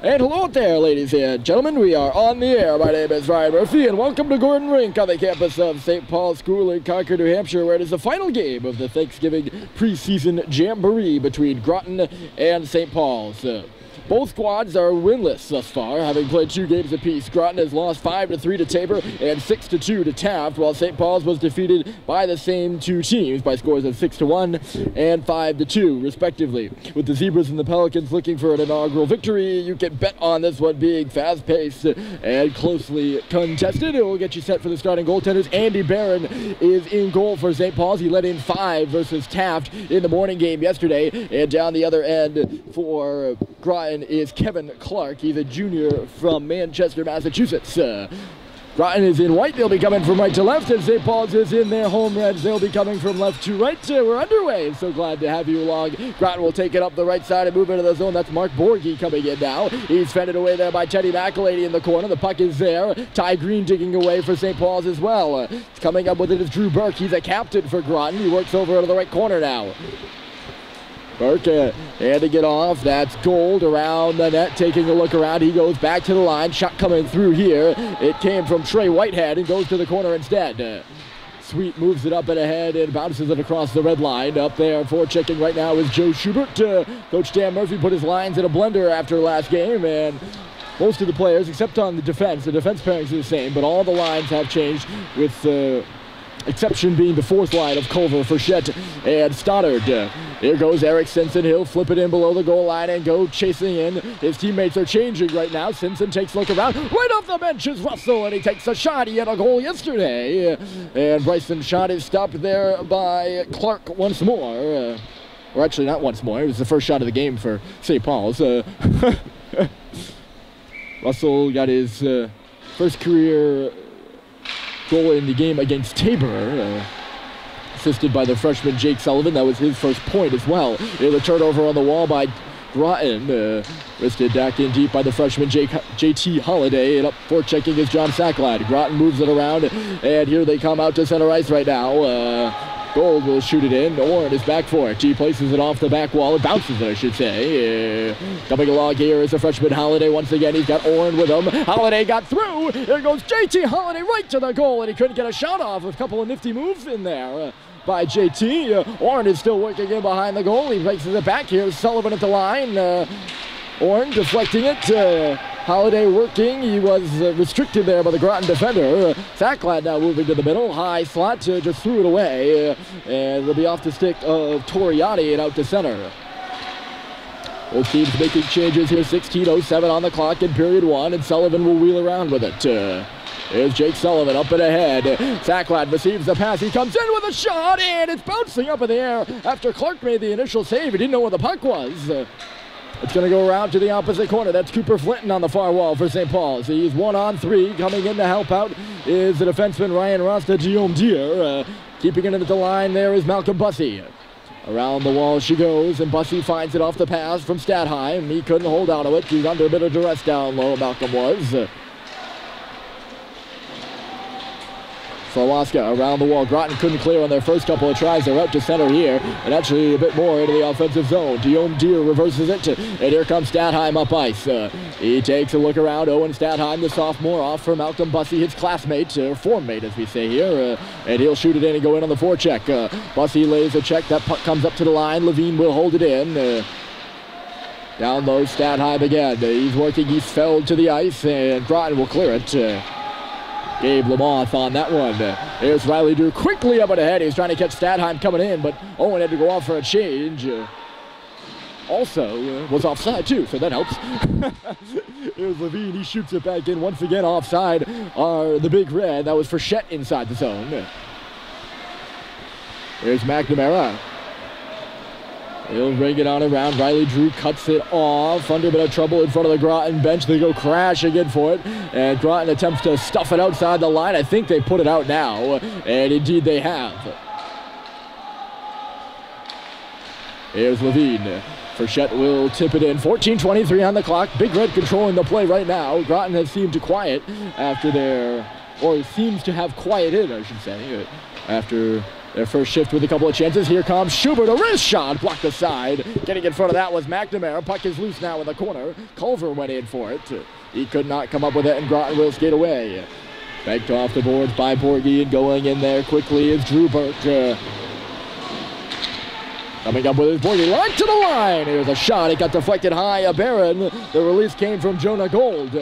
And hello there, ladies and gentlemen. We are on the air. My name is Ryan Murphy, and welcome to Gordon Rink on the campus of St. Paul's School in Concord, New Hampshire, where it is the final game of the Thanksgiving preseason Jamboree between Groton and St. Paul's. Both squads are winless thus far, having played 2 games apiece. Groton has lost 5-3 to Tabor and 6-2 to Taft, while St. Paul's was defeated by the same 2 teams by scores of 6-1 and 5-2, respectively. With the Zebras and the Pelicans looking for an inaugural victory, you can bet on this one being fast-paced and closely contested. It will get you set for the starting goaltenders. Andy Barron is in goal for St. Paul's. He led in 5 versus Taft in the morning game yesterday, and down the other end for Groton is Kevin Clark. He's a junior from Manchester, Massachusetts. Groton is in white. They'll be coming from right to left, and St. Paul's is in their home reds. They'll be coming from left to right. We're underway. So glad to have you along. Groton will take it up the right side and move into the zone. That's Mark Borgie coming in now. He's fended away there by Teddy McElady in the corner. The puck is there. Ty Green digging away for St. Paul's as well. Coming up with it is Drew Burke. He's a captain for Groton. He works over to the right corner now. Burke handing it off. That's Gold around the net, taking a look around. He goes back to the line. Shot coming through here. It came from Trey Whitehead and goes to the corner instead. Sweet moves it up and ahead and bounces it across the red line. Up there for checking right now is Joe Schubert. Coach Dan Murphy put his lines in a blender after last game, and most of the players, except on the defense pairings are the same, but all the lines have changed, with exception being the 4th line of Culver, Frechette, and Stoddard. Here goes Eric Simpson. He'll flip it in below the goal line and go chasing in. His teammates are changing right now. Simpson takes a look around. Right off the bench is Russell, and he takes a shot. He had a goal yesterday. And Bryson's shot is stopped there by Clark once more. Or actually, not once more. It was the first shot of the game for St. Paul's. Russell got his first career goal in the game against Tabor, assisted by the freshman Jake Sullivan. That was his first point as well. The turnover on the wall by Groton, wristed back in deep by the freshman JT Holiday, and up for checking is John Sacklad. Groton moves it around, and here they come out to center ice right now. Gold will shoot it in. Orrin is back for it. He places it off the back wall. It bounces it, I should say. Coming along here is the freshman Holiday. Once again, he's got Orrin with him. Holiday got through. Here goes JT Holiday right to the goal, and he couldn't get a shot off. A couple of nifty moves in there by JT. Orrin is still working in behind the goal. He places it back here. Sullivan at the line. Orrin deflecting it. Holiday working. He was restricted there by the Groton defender. Sacklad now moving to the middle. High slot, just threw it away. And it'll be off the stick of Toriani and out to center. Both teams making changes here. 16:07 on the clock in period 1, and Sullivan will wheel around with it. Here's Jake Sullivan up and ahead. Sacklad receives the pass. He comes in with a shot, and it's bouncing up in the air after Clark made the initial save. He didn't know where the puck was. It's going to go around to the opposite corner. That's Cooper Flinton on the far wall for St. Paul's. He's 1-on-3. Coming in to help out is the defenseman Ryan Rasta Diomdier. Keeping it at the line there is Malcolm Bussey. Around the wall she goes, and Bussey finds it off the pass from Stadheim. He couldn't hold on to it. He's under a bit of duress down low, Malcolm was. Slawaska around the wall. Groton couldn't clear on their first couple of tries. They're out to center here, and actually a bit more into the offensive zone. Diome Deer reverses it, and here comes Stadheim up ice. He takes a look around. Owen Stadheim, the sophomore, off for Malcolm Bussey, his classmate, or form mate as we say here, and he'll shoot it in and go in on the forecheck. Bussey lays a check. That puck comes up to the line. Levine will hold it in. Down low, Stadheim again. He's working East Feld to the ice, and Groton will clear it. Gabe Lamoth on that one. Here's Riley Drew quickly up and ahead. He was trying to catch Stadheim coming in, but Owen had to go off for a change. Also was offside too, so that helps. Here's Levine. He shoots it back in once again. Offside are the Big Red. That was Frechette inside the zone. Here's McNamara. He'll bring it on around. Riley Drew cuts it off. Under a bit of trouble in front of the Groton bench. They go crashing in for it. And Groton attempts to stuff it outside the line. I think they put it out now. And indeed they have. Here's Levine. Frechette will tip it in. 14:23 on the clock. Big Red controlling the play right now. Groton has seemed to quiet after their, or seems to have quieted, I should say, after Their first shift with a couple of chances. Here comes Schubert, a wrist shot, blocked aside. Getting in front of that was McNamara. Puck is loose now in the corner. Culver went in for it. He could not come up with it, and Groton will skate away. Backed off the boards by Borgie, and going in there quickly is Drew Burke. Coming up with his Borgie, right to the line. Here's a shot. It got deflected high of Barron. The release came from Jonah Gold.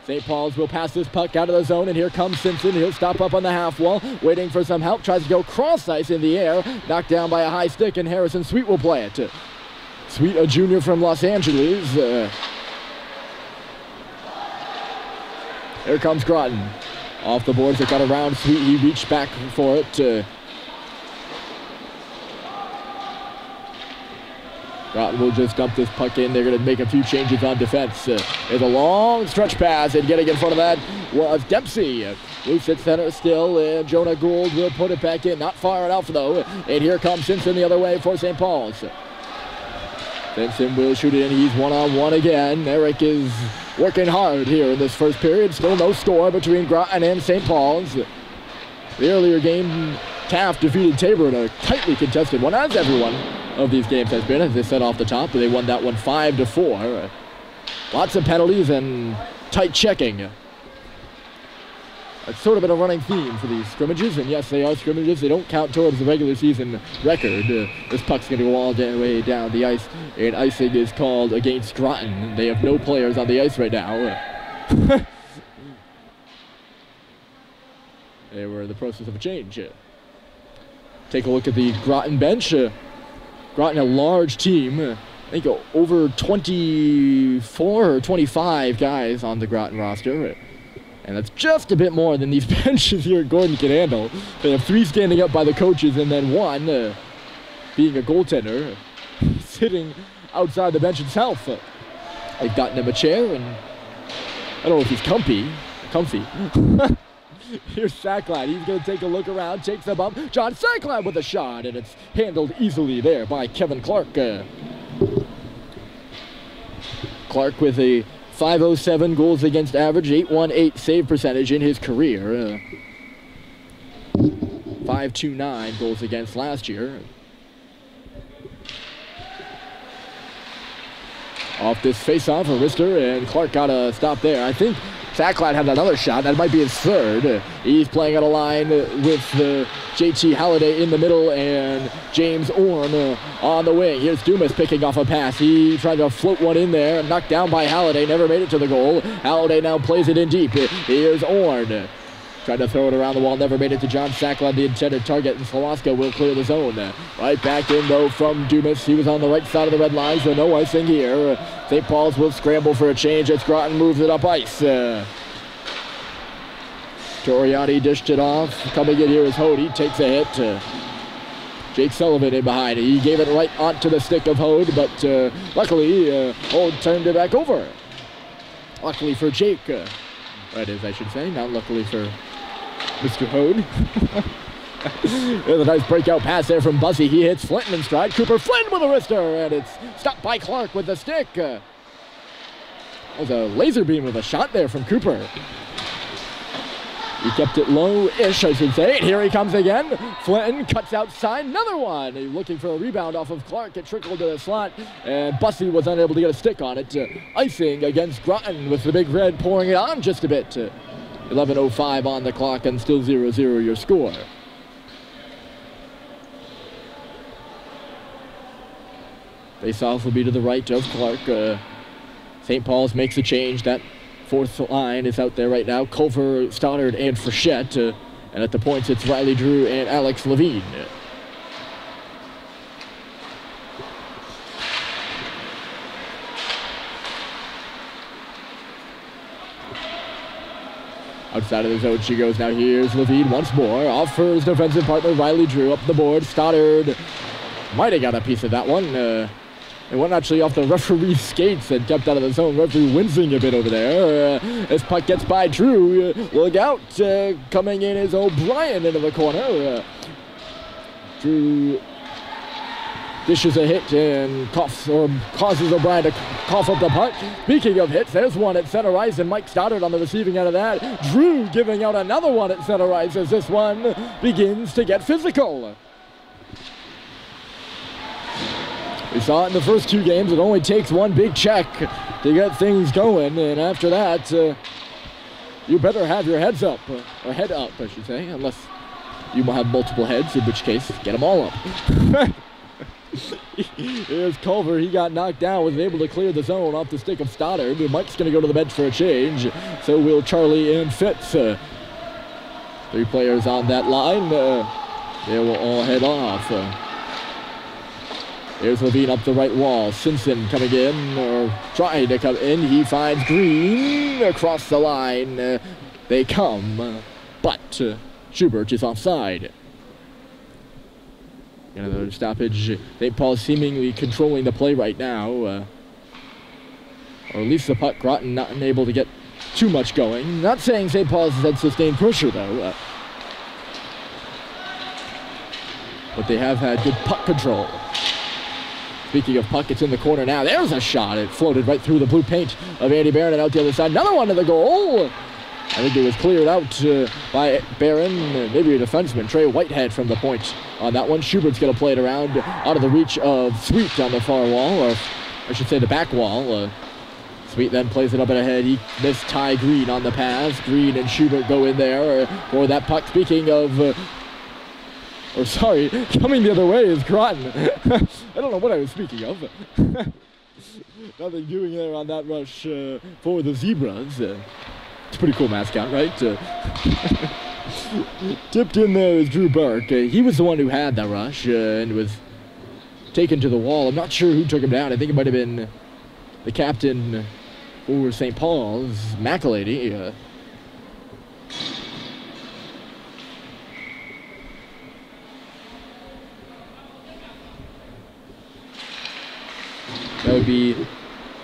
St. Paul's will pass this puck out of the zone, and here comes Simpson. He'll stop up on the half wall, waiting for some help. Tries to go cross ice in the air, knocked down by a high stick, and Harrison Sweet will play it. Sweet, a junior from Los Angeles. Here comes Groton. Off the boards, it got around Sweet. He reached back for it. Groton will just dump this puck in. They're going to make a few changes on defense. There's a long stretch pass, and getting in front of that was Dempsey. Loose at center still, and Jonah Gould will put it back in. Not far enough, though. And here comes Simpson the other way for St. Paul's. Simpson will shoot it in. He's one-on-one again. Eric is working hard here in this first period. Still no score between Groton and St. Paul's. The earlier game, Taft defeated Tabor in a tightly contested one, as everyone of these games has been, as they said off the top. They won that one 5-4. Lots of penalties and tight checking. It's sort of been a running theme for these scrimmages, and yes, they are scrimmages. They don't count towards the regular season record. This puck's going to go all the way down the ice, and icing is called against Groton. They have no players on the ice right now. They were in the process of a change. Take a look at the Groton bench. Groton, a large team. I think over 24 or 25 guys on the Groton roster. And that's just a bit more than these benches here at Gordon can handle. They have 3 standing up by the coaches, and then 1 being a goaltender sitting outside the bench itself. They've gotten him a chair, and I don't know if he's comfy. Here's Sacklad. He's going to take a look around, takes the bump. John Sacklad with a shot, and it's handled easily there by Kevin Clark. Clark with a .507 goals against average, .818 save percentage in his career. .529 goals against last year. Off this face-off, a wrister, and Clark got a stop there. I think Sacklad had another shot. That might be his third. He's playing on a line with JT Halliday in the middle and James Orn on the wing. Here's Dumas picking off a pass. He tried to float one in there, knocked down by Halliday, never made it to the goal. Halliday now plays it in deep. Here's Orn. Tried to throw it around the wall, never made it to John Sacklad, the intended target, and Slalaska will clear the zone. Right back in, though, from Dumas. He was on the right side of the red line, so no icing here. St. Paul's will scramble for a change as Groton moves it up ice. Toriati dished it off. Coming in here is Hode. He takes a hit. Jake Sullivan in behind. He gave it right onto the stick of Hode, but luckily, Hode turned it back over. Luckily for Jake. That is, I should say, not luckily for Mr. Hode. There's a nice breakout pass there from Buzzy. He hits Flinton in stride. Cooper Flynn with a wrister, and it's stopped by Clark with the stick. There's a laser beam with a shot there from Cooper. He kept it low-ish, I should say. And here he comes again. Flinton cuts outside. Another one. He's looking for a rebound off of Clark. It trickled to the slot, and Bussey was unable to get a stick on it. Icing against Groton with the Big Red pouring it on just a bit. 11:05 on the clock, and still 0-0 your score. Face-off will be to the right of Clark. St. Paul's makes a change. That fourth line is out there right now. Culver, Stoddard, and Frechette. And at the points, it's Riley Drew and Alex Levine. Outside of the zone she goes now. Here's Levine once more. Off for his defensive partner, Riley Drew. Up the board, Stoddard might have got a piece of that one. It went actually off the referee's skates and kept out of the zone. Referee wincing a bit over there. This puck gets by Drew. Look out. Coming in is O'Brien into the corner. Drew dishes a hit and coughs or causes O'Brien to cough up the puck. Speaking of hits, there's one at center ice, and Mike Stoddard on the receiving end of that. Drew giving out another one at center ice as this one begins to get physical. We saw it in the first 2 games. It only takes one big check to get things going, and after that, you better have your heads up, or head up, I should say, unless you will have multiple heads, in which case, get them all up. Here's Culver. He got knocked down, was able to clear the zone off the stick of Stoddard. Mike's going to go to the bench for a change. So will Charlie and Fitz. 3 players on that line. They will all head off. Here's Levine up the right wall. Simpson coming in, or trying to come in. He finds Green across the line. They come, but Schubert is offside. Another stoppage. St. Paul seemingly controlling the play right now. Or at least the puck. Groton not able to get too much going. Not saying St. Paul's has had sustained pressure, though. But they have had good puck control. Speaking of puck, it's in the corner now. There's a shot. It floated right through the blue paint of Andy Barron and out the other side. Another one to the goal. I think it was cleared out by Barron, maybe a defenseman, Trey Whitehead from the point on that one. Schubert's going to play it around out of the reach of Sweet on the far wall, or I should say the back wall. Sweet then plays it up and ahead. He missed Ty Green on the pass. Green and Schubert go in there for that puck. Speaking of, coming the other way is Groton. I don't know what I was speaking of. Nothing doing there on that rush for the Zebras. It's a pretty cool mascot, right? Tipped in there is Drew Burke. He was the one who had that rush and was taken to the wall. I'm not sure who took him down. I think it might have been the captain for St. Paul's, McElady. That would be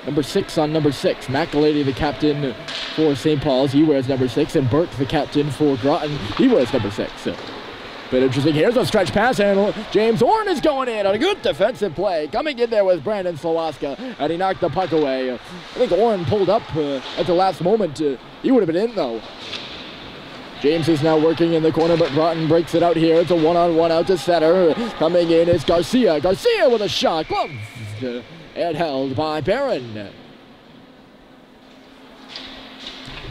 number 6 on number 6. McElady, the captain for St. Paul's. He wears number 6. And Burke, the captain for Groton. He wears number 6. Bit interesting. Here's a stretch pass, and James Orn is going in on a good defensive play. Coming in there was Brandon Slowaska, and he knocked the puck away. I think Orn pulled up at the last moment. He would have been in, though. James is now working in the corner, but Groton breaks it out here. It's a one-on-one out to center. Coming in is Garcia. Garcia with a shot. Glove. And held by Barron.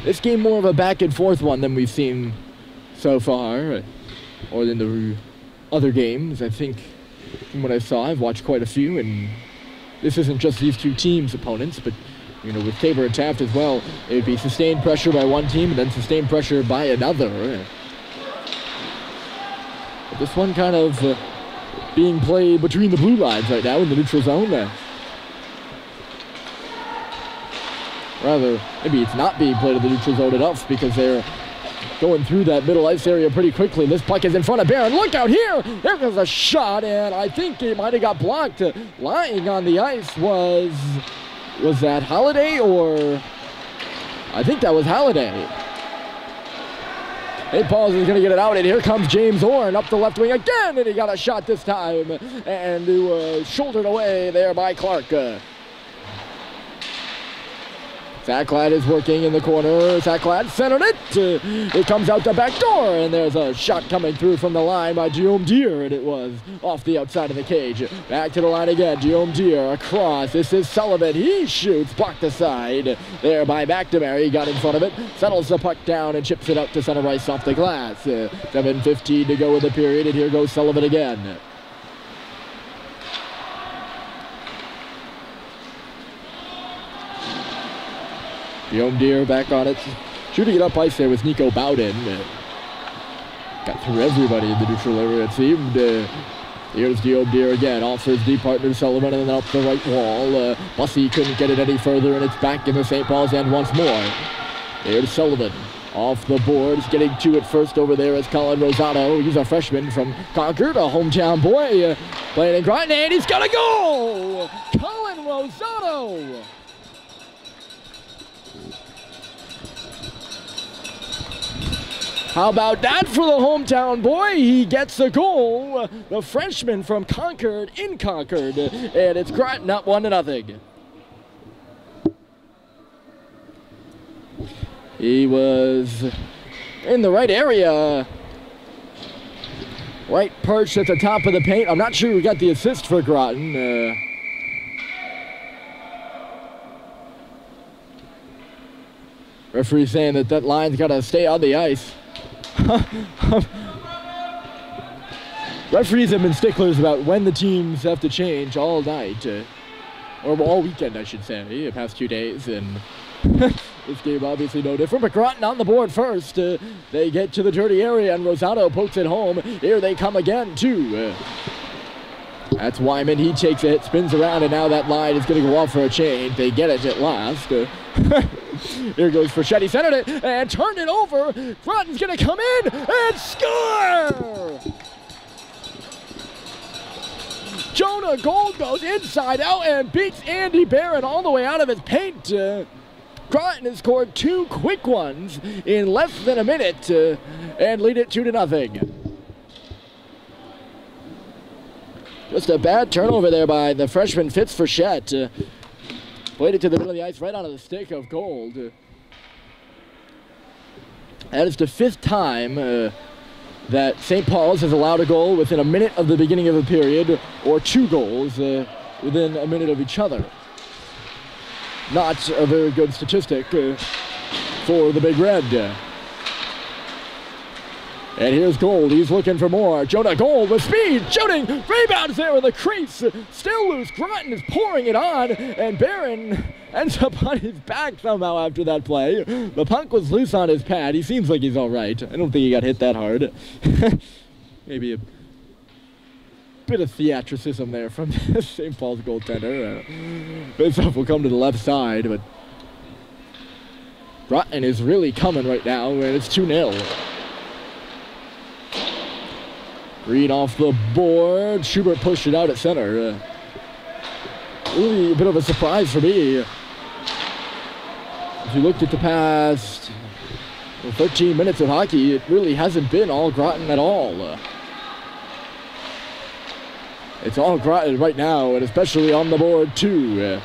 This game more of a back and forth one than we've seen so far, or than the other games. I think from what I saw, I've watched quite a few, and this isn't just these 2 teams' opponents, but with Tabor and Taft as well, it would be sustained pressure by one team and then sustained pressure by another. But this one kind of being played between the blue lines right now in the neutral zone. Rather, maybe it's not being played in the neutral zone enough because they're going through that middle ice area pretty quickly. This puck is in front of Barron. Look out here! There goes a shot, and I think it might have got blocked. Lying on the ice was that Holiday, or I think that was Holiday. St. Paul's is going to get it out, and here comes James Orn up the left wing again, and he got a shot this time, and it was shouldered away there by Clark. Sacklad is working in the corner. Sacklad centered it. It comes out the back door, and there's a shot coming through from the line by Guillaume Deere, and it was off the outside of the cage. Back to the line again. Guillaume Deere across. This is Sullivan. He shoots, blocked aside there by McNamara. He got in front of it, settles the puck down, and chips it out to center ice off the glass. 7:15 to go in the period, and here goes Sullivan again. Guillaume Deere back on it. Shooting it up ice there was Nico Bowden. Got through everybody in the neutral area, it seemed. Here's Guillaume Deere again. Offers deep partner to Sullivan and then up the right wall. Bussey couldn't get it any further, and it's back in the St. Paul's end once more. Here's Sullivan. Off the boards, getting to it first over there is Colin Rosado. He's a freshman from Concord, a hometown boy. Playing in Groton, and he's got a goal! Colin Rosado! How about that for the hometown boy? He gets a goal. The freshman from Concord in Concord. And it's Groton up 1-0. He was in the right area. Right perched at the top of the paint. I'm not sure who got the assist for Groton. Referee saying that line's got to stay on the ice. Referees have been sticklers about when the teams have to change all night. Or all weekend, I should say, the past 2 days. And this game obviously no different. But Groton on the board first. They get to the dirty area and Rosado pokes it home. Here they come again, too. That's Wyman. He takes a hit, spins around, and now that line is going to go off for a change. They get it at last. Here goes Freschetti, centered it, and turned it over. Groton's going to come in and score! Jonah Gold goes inside out and beats Andy Barron all the way out of his paint. Groton has scored 2 quick ones in less than a minute and lead it 2-0. Just a bad turnover there by the freshman Fitz Frechette. Played it to the middle of the ice right onto the stick of Gold. That is the 5th time that St. Paul's has allowed a goal within a minute of the beginning of a period, or 2 goals within a minute of each other. Not a very good statistic for the Big Red. And here's Gold. He's looking for more. Jonah Gold with speed, shooting, rebounds there in the crease. Still loose. Groton is pouring it on, and Barron ends up on his back somehow after that play. The puck was loose on his pad. He seems like he's all right. I don't think he got hit that hard. Maybe a bit of theatricism there from St. Paul's goaltender. Faceoff will come to the left side, but Groton is really coming right now, and it's 2-0. Green off the board. Schubert pushed it out at center. Really a bit of a surprise for me. If you looked at the past 13 minutes of hockey, it really hasn't been all Groton at all. It's all Groton right now, and especially on the board too.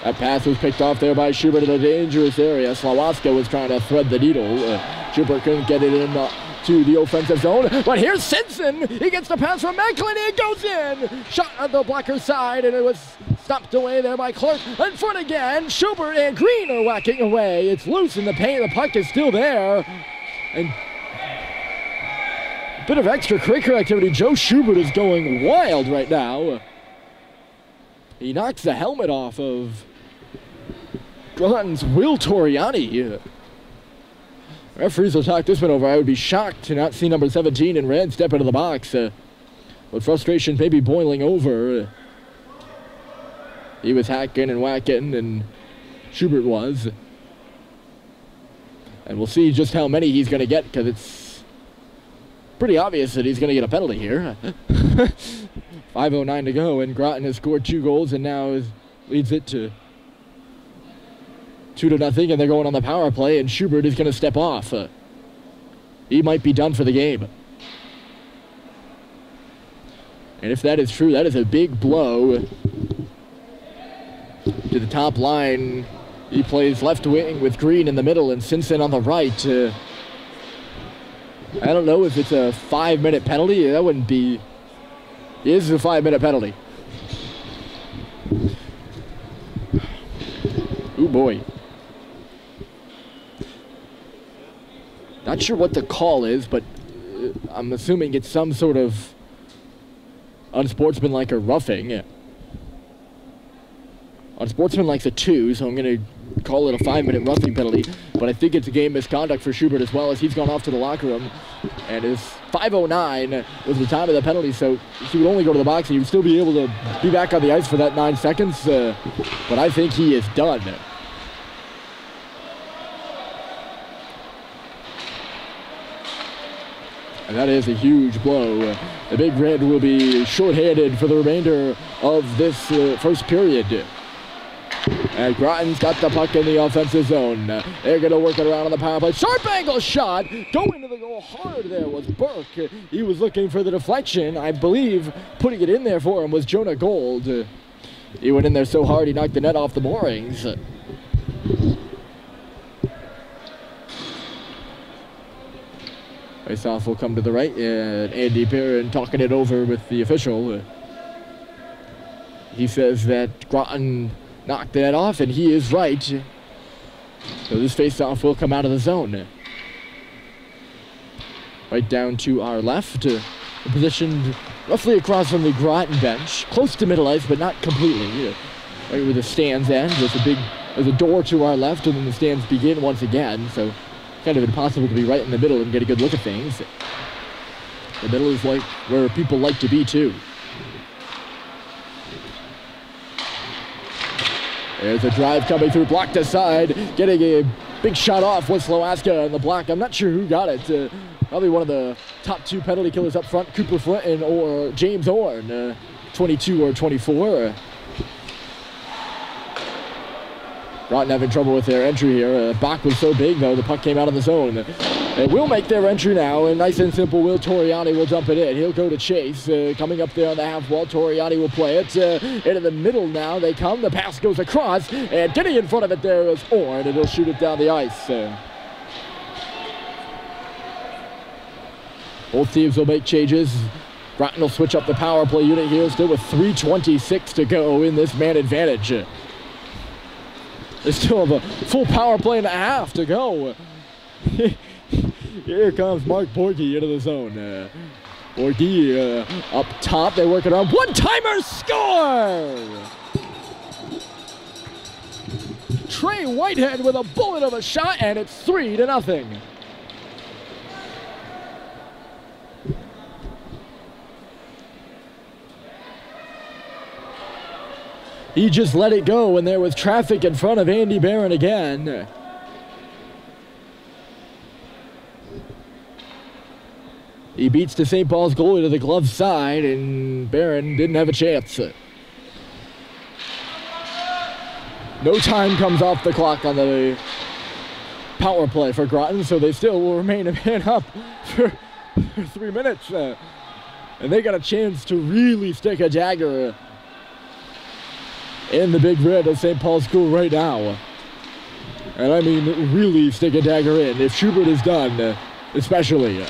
That pass was picked off there by Schubert in a dangerous area. Slawaska was trying to thread the needle. Schubert couldn't get it in to the offensive zone, but here's Simpson. He gets the pass from Macklin. It goes in. Shot on the blocker side, and it was stopped away there by Clark. In front again. Schubert and Green are whacking away. It's loose in the paint. The puck is still there. And a bit of extracurricular activity. Joe Schubert is going wild right now. He knocks the helmet off of Groton's Will Toriani. Referees will talk this one over. I would be shocked to not see number 17 in red step into the box. But frustration may be boiling over. He was hacking and whacking, and Schubert was. And we'll see just how many he's going to get, because it's pretty obvious that he's going to get a penalty here. 5:09 to go, and Groton has scored 2 goals and now leads it to 2-0, and they're going on the power play, and Schubert is going to step off. He might be done for the game. And if that is true, that is a big blow to the top line. He plays left wing with Green in the middle and Simpson on the right. I don't know if it's a 5-minute penalty. That wouldn't be... It is a 5-minute penalty. Ooh, boy. Not sure what the call is, but I'm assuming it's some sort of unsportsmanlike or roughing. Unsportsmanlike's a 2, so I'm going to call it a 5-minute roughing penalty. But I think it's a game misconduct for Schubert as well, as he's gone off to the locker room. And his 5:09 was the time of the penalty, so he would only go to the box and he would still be able to be back on the ice for that 9 seconds. But I think he is done. And that is a huge blow. The Big Red will be shorthanded for the remainder of this first period. And Groton's got the puck in the offensive zone. They're going to work it around on the power play. Sharp angle shot. Going to the goal hard there was Burke. He was looking for the deflection. I believe putting it in there for him was Jonah Gold. He went in there so hard he knocked the net off the moorings. Faceoff will come to the right, and Andy Barron talking it over with the official. He says that Groton knocked that off, and he is right. So this faceoff will come out of the zone. Right down to our left, positioned roughly across from the Groton bench, close to middle ice, but not completely. Right where the stands end, there's a door to our left, and then the stands begin once again. So kind of impossible to be right in the middle and get a good look at things. The middle is like where people like to be too. There's a drive coming through, blocked aside, getting a big shot off with Slowaska in the block. I'm not sure who got it. Probably one of the top two penalty killers up front, Cooper Flinton or James Orn, 22 or 24. Groton having trouble with their entry here. Bach was so big, though, the puck came out of the zone. They will make their entry now, and nice and simple, Will Toriani will dump it in. He'll go to Chase. Coming up there on the half wall, Toriani will play it. Into the middle now they come. The pass goes across, and getting in front of it there is Orn, and he'll shoot it down the ice. Both teams will make changes. Groton will switch up the power play unit here, still with 3:26 to go in this man advantage. They still have a full power play and a half to go. Here comes Mark Borgie into the zone. Borgie up top. They work it around. One-timer score! Trey Whitehead with a bullet of a shot, and it's 3-0. He just let it go, and there was traffic in front of Andy Barron again. He beats the St. Paul's goalie to the glove side, and Barron didn't have a chance. No time comes off the clock on the power play for Groton, so they still will remain a man up for 3 minutes. And they got a chance to really stick a dagger in the big red of St. Paul's School right now. And I mean really stick a dagger in, if Schubert is done, especially.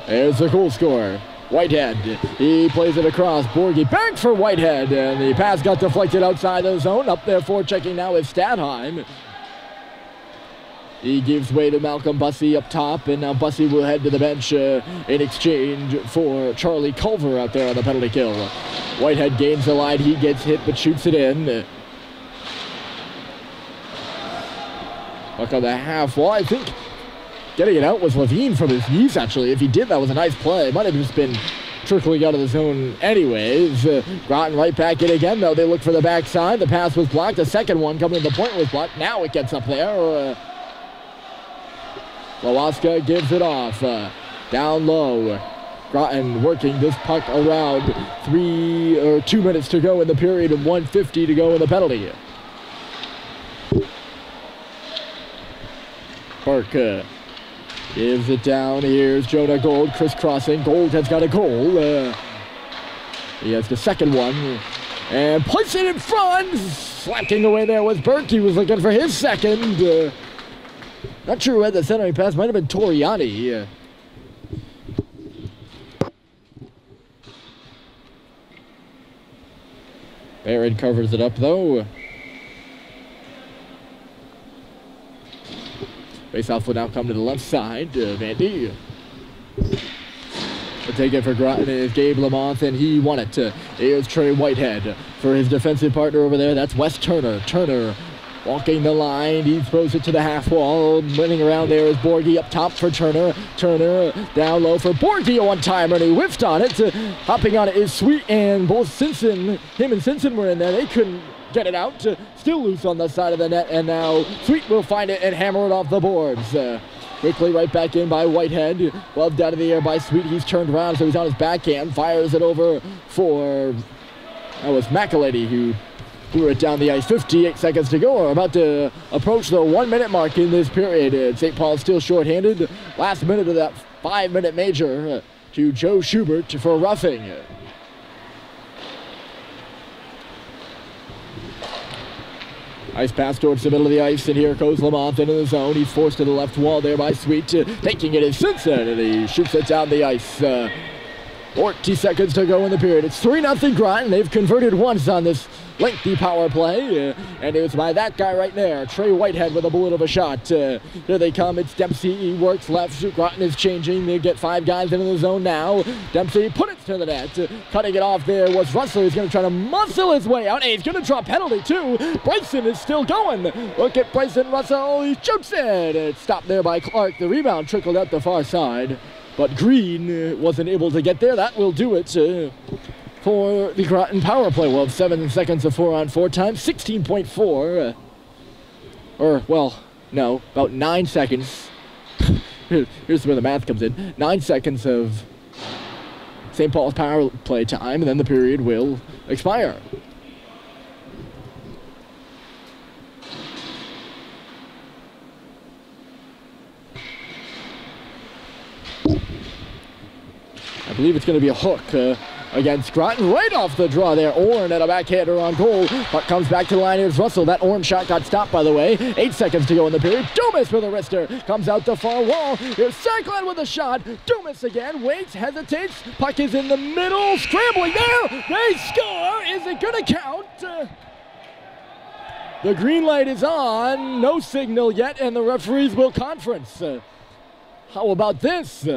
There's the goal scorer, Whitehead. He plays it across. Borgie back for Whitehead, and the pass got deflected outside the zone. Up there for checking now is Stadheim. He gives way to Malcolm Bussey up top, and now Bussey will head to the bench in exchange for Charlie Culver out there on the penalty kill. Whitehead gains the line. He gets hit but shoots it in. Look on the half wall. I think getting it out was Levine from his knees, actually. If he did, that was a nice play. It might have just been trickling out of the zone anyways. Groton right back in again, though. They look for the backside. The pass was blocked. The second one coming to the point was blocked. Now it gets up there. Slowaska gives it off. Down low. Groton working this puck around. 2 minutes to go in the period and 1:50 to go in the penalty. Burke gives it down. Here's Jonah Gold crisscrossing. Gold has got a goal. He has the second one. And puts it in front. Slacking away there was Burke. He was looking for his second. Not sure who had the centering pass. Might have been Toriani. Barron covers it up, though. Faceoff will now come to the left side. Vandy will take it for Groton. Is Gabe Lamont, and he won it. Here's Trey Whitehead for his defensive partner over there. That's Wes Turner. Turner walking the line. He throws it to the half wall. Winning around there is Borgie up top for Turner. Turner down low for Borgie, a one-timer, and he whiffed on it. Hopping on it is Sweet, and both Simpson, him and Simpson were in there. They couldn't get it out. Still loose on the side of the net, and now Sweet will find it and hammer it off the boards. Quickly right back in by Whitehead. Gloved out of the air by Sweet. He's turned around, so he's on his backhand. Fires it over for, that was McElady who threw it down the ice. 58 seconds to go. We're about to approach the 1 minute mark in this period. St. Paul still shorthanded. Last minute of that 5-minute major to Joe Schubert for roughing. Ice pass towards the middle of the ice, and here goes Lamont into the zone. He's forced to the left wall there by Sweet. Thinking it is Simpson, and he shoots it down the ice. 40 seconds to go in the period. It's 3-0 Groton. They've converted once on this lengthy power play, and it was by that guy right there, Trey Whitehead, with a bullet of a shot. Here they come. It's Dempsey. He works left. Groton is changing. They get 5 guys into the zone now. Dempsey put it to the net. Cutting it off there was Russell. He's going to try to muscle his way out, and he's going to draw a penalty too. Bryson is still going. Look at Bryson Russell. He shoots it. It's stopped there by Clark. The rebound trickled out the far side, but Green wasn't able to get there. That will do it for the Groton power play. We'll have 7 seconds of 4-on-4 time, 16.4. About 9 seconds. Here's where the math comes in. 9 seconds of St. Paul's power play time, and then the period will expire. I believe it's going to be a hook against Groton. Right off the draw there. Orn at a backhander on goal. Puck comes back to the line. Here's Russell. That Orn shot got stopped, by the way. 8 seconds to go in the period. Dumas with a wrister. Comes out the far wall. Here's Sackland with a shot. Dumas again. Waits, hesitates. Puck is in the middle. Scrambling there. They score. Is it going to count? The green light is on. No signal yet, and the referees will conference. How about this?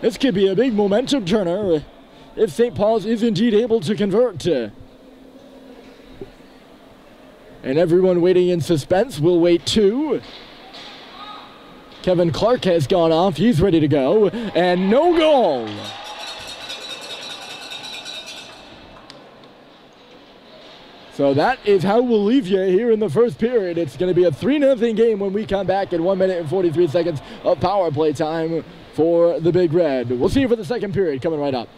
This could be a big momentum turner if St. Paul's is indeed able to convert. And everyone waiting in suspense will wait too. Kevin Clark has gone off. He's ready to go. And no goal. So that is how we'll leave you here in the first period. It's going to be a 3-0 game when we come back in 1 minute and 43 seconds of power play time for the Big Red. We'll see you for the second period coming right up.